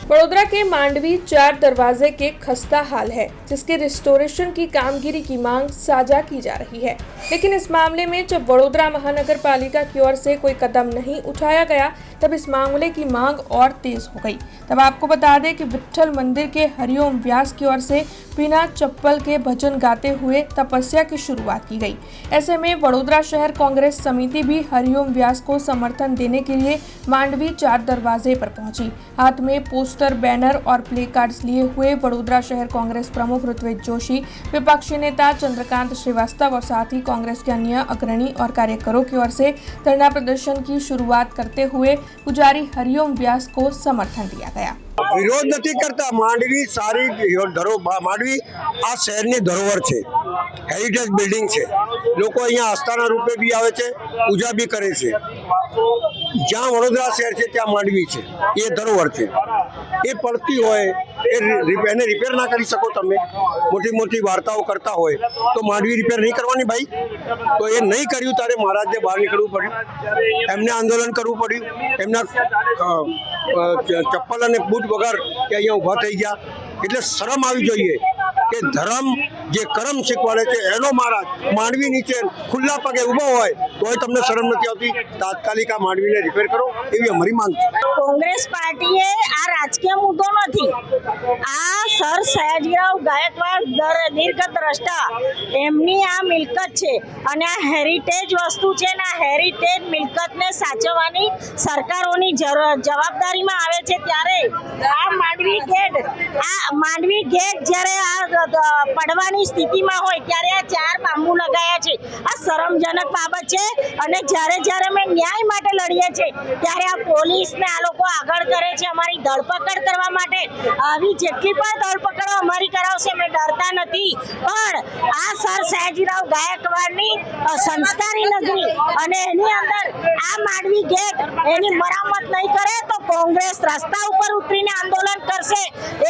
वडोदरा के मांडवी 4 दरवाजे के खस्ता हाल है, जिसके रिस्टोरेशन की कामगिरी की मांग साझा की जा रही है। लेकिन इस मामले में जब वडोदरा महानगर पालिका की ओर से कोई कदम नहीं उठाया गया, तब इस मामले की मांग और तेज हो गई। तब आपको बता दें कि विट्ठल मंदिर के हरिओम व्यास की ओर से बिना चप्पल के भजन गाते हुए तपस्या की शुरुआत की गई। ऐसे में वडोदरा शहर कांग्रेस समिति भी हरिओम व्यास को समर्थन देने के लिए मांडवी 4 दरवाजे पर पहुंची। हाथ में पोस्टर, बैनर और प्ले कार्ड्स लिए हुए वडोदरा शहर कांग्रेस प्रमुख ऋत्विज जोशी, विपक्षी नेता चंद्रकांत श्रीवास्तव और साथ ही कांग्रेस के अन्य अग्रणी और कार्यकरों की ओर से धरना प्रदर्शन की शुरुआत करते हुए पुजारी हरिओम व्यास को समर्थन दिया गया। વિરોધ નથી કરતા। માંડવી સારી માંડવી આ શહેરની ધરોહર છે, હેરિટેજ બિલ્ડિંગ છે। લોકો અહીંયા આસ્થાના રૂપે બી આવે છે, પૂજા બી કરે છે। જ્યાં વડોદરા શહેર છે ત્યાં માંડવી છે, એ ધરોહર છે। એ પડતી હોય એને રિપેર ના કરી શકો તમે। મોટી મોટી વાર્તાઓ કરતા હોય તો માંડવી રિપેર નહીં કરવાની ભાઈ। તો એ નહીં કર્યું ત્યારે મહારાજને બહાર નીકળવું પડ્યું, એમને આંદોલન કરવું પડ્યું। એમના ચપ્પલ અને બૂટ વગર કે અહીંયા ઊભા થઈ ગયા। એટલે શરમ આવી જોઈએ કે ધર્મ જે કર્મ શીખવાડે છે એનો મહારાજ માંડવી નીચે ખુલ્લા પગે ઊભો હોય તોય તમને શરમ નથી આવતી। તાત્કાલિક આ માંડવીને રિપેર કરો એવી અમારી માંગ છે। કોંગ્રેસ પાર્ટીએ આ રાજકીય મુદ્દો નથી, આ સર સયાજીરાવ ગાયકવાડ દીર્ઘદ્રષ્ટા એમની આ મિલકત છે અને આ હેરિટેજ વસ્તુ છે ને આ હેરિટેજ મિલકતને સાચવવાની સરકારોની જવાબદારીમાં આવે છે। ત્યારે આ માંડવી ગેટ જ્યારે આ પડવાની સ્થિતિમાં હોય ત્યારે આ 4 બાંબુ લગાયા છે। આ શરમજનક બાબત છે અને જ્યારે અમે ન્યાય માટે લડીએ છીએ ત્યારે આ પોલીસને આ લોકો આગળ કરે છે અમારી ધરપકડ કરવા માટે। આવી જેટલી પણ ધરપકડો અમારી કરાવશે અમે ડરતા નથી, પણ આ સર સયાજીરાવ ગાયકવાડની સંસ્કારી નગરી અને એની અંદર આ માંડવી ગેટ એની મરામત નહીં કરે તો કોંગ્રેસ રસ્તા ઉપર ઉતરીને આંદોલન કરશે।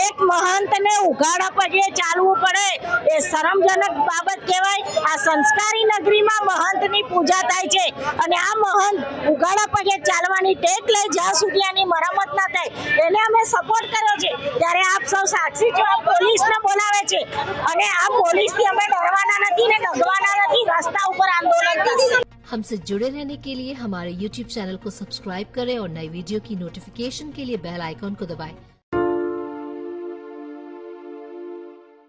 એક મહંતને ઉઘાડા પગે ચાલવું પડે એ શરમજનક બાબત કહેવાય। આ સંસ્કારી નગરીમાં મહંતની પૂજા થાય છે અને આ મહંત ઉઘાડા પગે ચાલવાની ટેક લે જ્યાં સુધી આની મરામત ના થાય એને અમે સપોર્ટ કર્યો છે। ત્યારે આપ સૌ સાક્ષી છો, આ પોલીસને બોલાવે છે અને આ પોલીસથી અમે ડરવાના નથી ને ડગવાના નથી, રસ્તા ઉપર आंदोलन करते। हमसे जुड़े रहने के लिए हमारे YouTube चैनल को सब्सक्राइब करें और नई वीडियो की नोटिफिकेशन के लिए बेल आइकॉन को दबाएं।